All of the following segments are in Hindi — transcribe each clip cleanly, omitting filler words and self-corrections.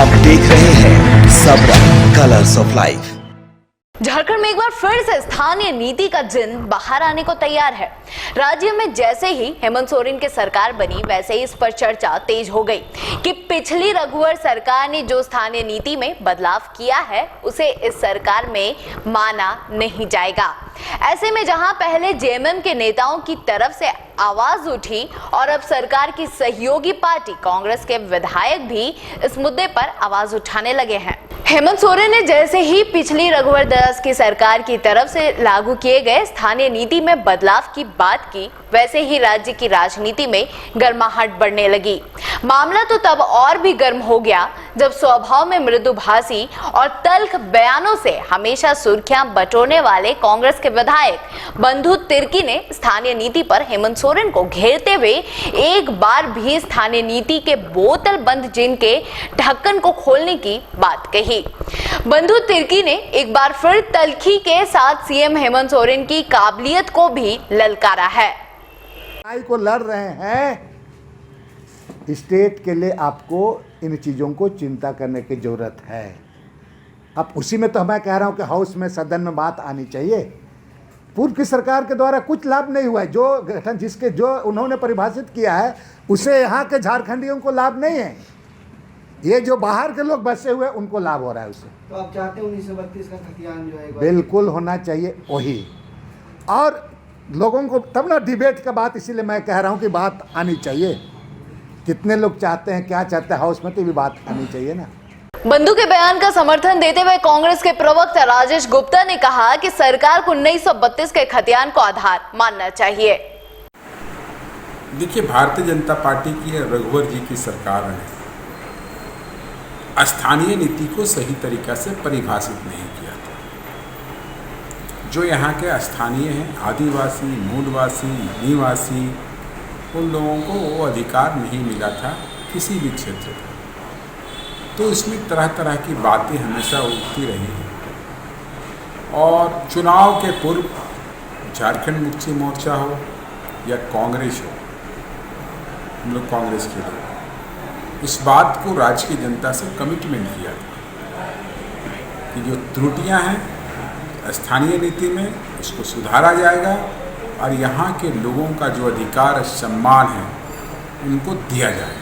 आप देख रहे हैं Sabrang colours of life. Jharkhand में एक बार फिर से स्थानीय नीति का जिन बाहर आने को तैयार है। राज्य में जैसे ही हेमंत सोरेन की सरकार बनी वैसे ही इस पर चर्चा तेज हो गई कि पिछली रघुवर सरकार ने जो स्थानीय नीति में बदलाव किया है उसे इस सरकार में माना नहीं जाएगा। ऐसे में जहां पहले जेएमएम के नेताओं की तरफ से आवाज उठी और अब सरकार की सहयोगी पार्टी कांग्रेस के विधायक भी इस मुद्दे पर आवाज उठाने लगे हैं। हेमंत सोरेन ने जैसे ही पिछली रघुवर दास की सरकार की तरफ से लागू किए गए स्थानीय नीति में बदलाव की बात की, वैसे ही राज्य की राजनीति में गर्माहट बढ़ने लगी। मामला तो तब और भी गर्म हो गया जब स्वभाव में मृदुभाषी और तल्ख बयानों से हमेशा सुर्खियां बटोरने वाले कांग्रेस के विधायक बंधु तिर्की ने स्थानीय नीति पर हेमंत सोरेन को घेरते हुए एक बार भी स्थानीय नीति के बोतल बंद जिन के ढक्कन को खोलने की बात कही। बंधु तिर्की ने एक बार फिर तल्खी के साथ सीएम हेमंत सोरेन की काबिलियत को भी ललकारा है। को लड़ रहे हैं, स्टेट के लिए आपको इन चीज़ों को चिंता करने की जरूरत है। अब उसी में तो मैं कह रहा हूं कि हाउस में सदन में बात आनी चाहिए। पूर्व की सरकार के द्वारा कुछ लाभ नहीं हुआ है। जो गठन जो उन्होंने परिभाषित किया है उसे यहाँ के झारखंडियों को लाभ नहीं है। ये जो बाहर के लोग बसे हुए उनको लाभ हो रहा है उससे। तो आप चाहते हैं 1932 का खतियान जो है बिल्कुल होना चाहिए वही, और लोगों को तब ना डिबेट का बात, इसीलिए मैं कह रहा हूँ कि बात आनी चाहिए। कितने लोग चाहते हैं, क्या चाहते हैं हाउस में, तो भी बात आनी चाहिए ना। बंधु के बयान का समर्थन देते हुए कांग्रेस के प्रवक्ता राजेश गुप्ता ने कहा कि सरकार को 1932 के खतियान को आधार मानना चाहिए। देखिए, भारतीय जनता पार्टी की रघुवर जी की सरकार ने स्थानीय नीति को सही तरीका से परिभाषित नहीं किया था। जो यहाँ के स्थानीय हैं, आदिवासी, मूलवासी, निवासी, उन लोगों को वो अधिकार नहीं मिला था किसी भी क्षेत्र में। तो इसमें तरह तरह की बातें हमेशा उठती रही हैं। और चुनाव के पूर्व झारखंड मुक्ति मोर्चा हो या कांग्रेस हो, हम लोग कांग्रेस के लोग इस बात को राज्य की जनता से कमिटमेंट किया था कि जो त्रुटियां हैं स्थानीय नीति में उसको सुधारा जाएगा और यहाँ के लोगों का जो अधिकार सम्मान है उनको दिया जाएगा।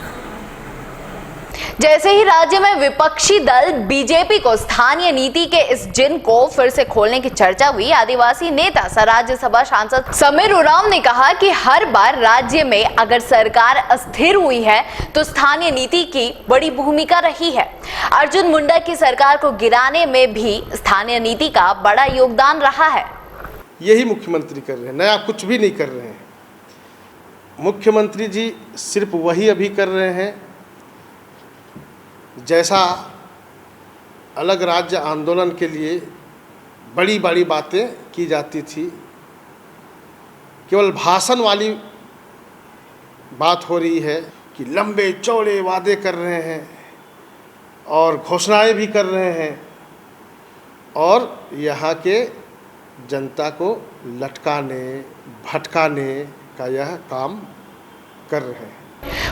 जैसे ही राज्य में विपक्षी दल बीजेपी को स्थानीय नीति के इस जिन को फिर से खोलने की चर्चा हुई, आदिवासी नेता सह राज्यसभा सांसद समीर उरांव ने कहा कि हर बार राज्य में अगर सरकार अस्थिर हुई है तो स्थानीय नीति की बड़ी भूमिका रही है। अर्जुन मुंडा की सरकार को गिराने में भी स्थानीय नीति का बड़ा योगदान रहा है। यही मुख्यमंत्री कर रहे हैं, नया कुछ भी नहीं कर रहे हैं। मुख्यमंत्री जी सिर्फ वही अभी कर रहे हैं जैसा अलग राज्य आंदोलन के लिए बड़ी बड़ी बातें की जाती थी। केवल भाषण वाली बात हो रही है कि लंबे चौड़े वादे कर रहे हैं और घोषणाएं भी कर रहे हैं और यहाँ के जनता को लटकाने भटकाने का यह काम कर रहे हैं।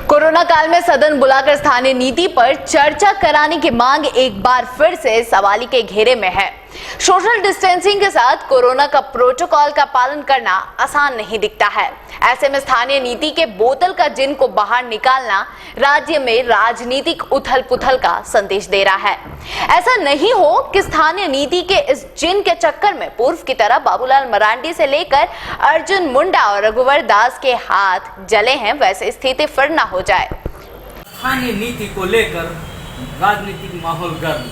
कोरोना काल में सदन बुलाकर स्थानीय नीति पर चर्चा कराने की मांग एक बार फिर से सवाल के घेरे में है। सोशल डिस्टेंसिंग के साथ कोरोना का प्रोटोकॉल का पालन करना आसान नहीं दिखता है। ऐसे में स्थानीय नीति के बोतल का जिन को बाहर निकालना राज्य में राजनीतिक उथल पुथल का संदेश दे रहा है। ऐसा नहीं हो कि स्थानीय नीति के इस जिन के चक्कर में पूर्व की तरह बाबूलाल मरांडी से लेकर अर्जुन मुंडा और रघुवर दास के हाथ जले हैं, वैसे स्थिति फिर ना हो जाए। स्थानीय नीति को लेकर राजनीतिक माहौल गर्म,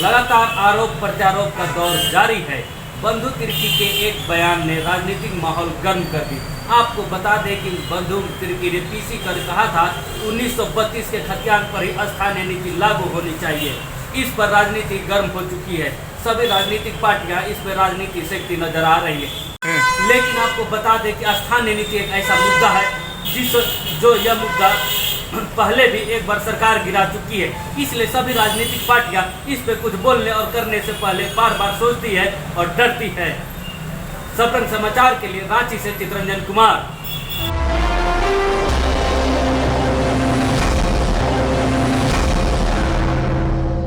लगातार आरोप प्रत्यारोप का दौर जारी है। बंधु तिर्की के एक बयान ने राजनीतिक माहौल गर्म कर दी। आपको बता दें कि बंधु तिर्की ने पीसी कर कहा था 1932 के खतियान पर ही स्थानीय नीति लागू होनी चाहिए। इस पर राजनीति गर्म हो चुकी है। सभी राजनीतिक पार्टियां इस पर राजनीति सेकती नजर आ रही है। लेकिन आपको बता दें कि स्थानीय नीति एक ऐसा मुद्दा है जो यह मुद्दा पहले भी एक बार सरकार गिरा चुकी है। इसलिए सभी राजनीतिक पार्टियां इस पे कुछ बोलने और करने से पहले बार बार सोचती है और डरती है। सबरंग समाचार के लिए रांची से चित्रंजन कुमार।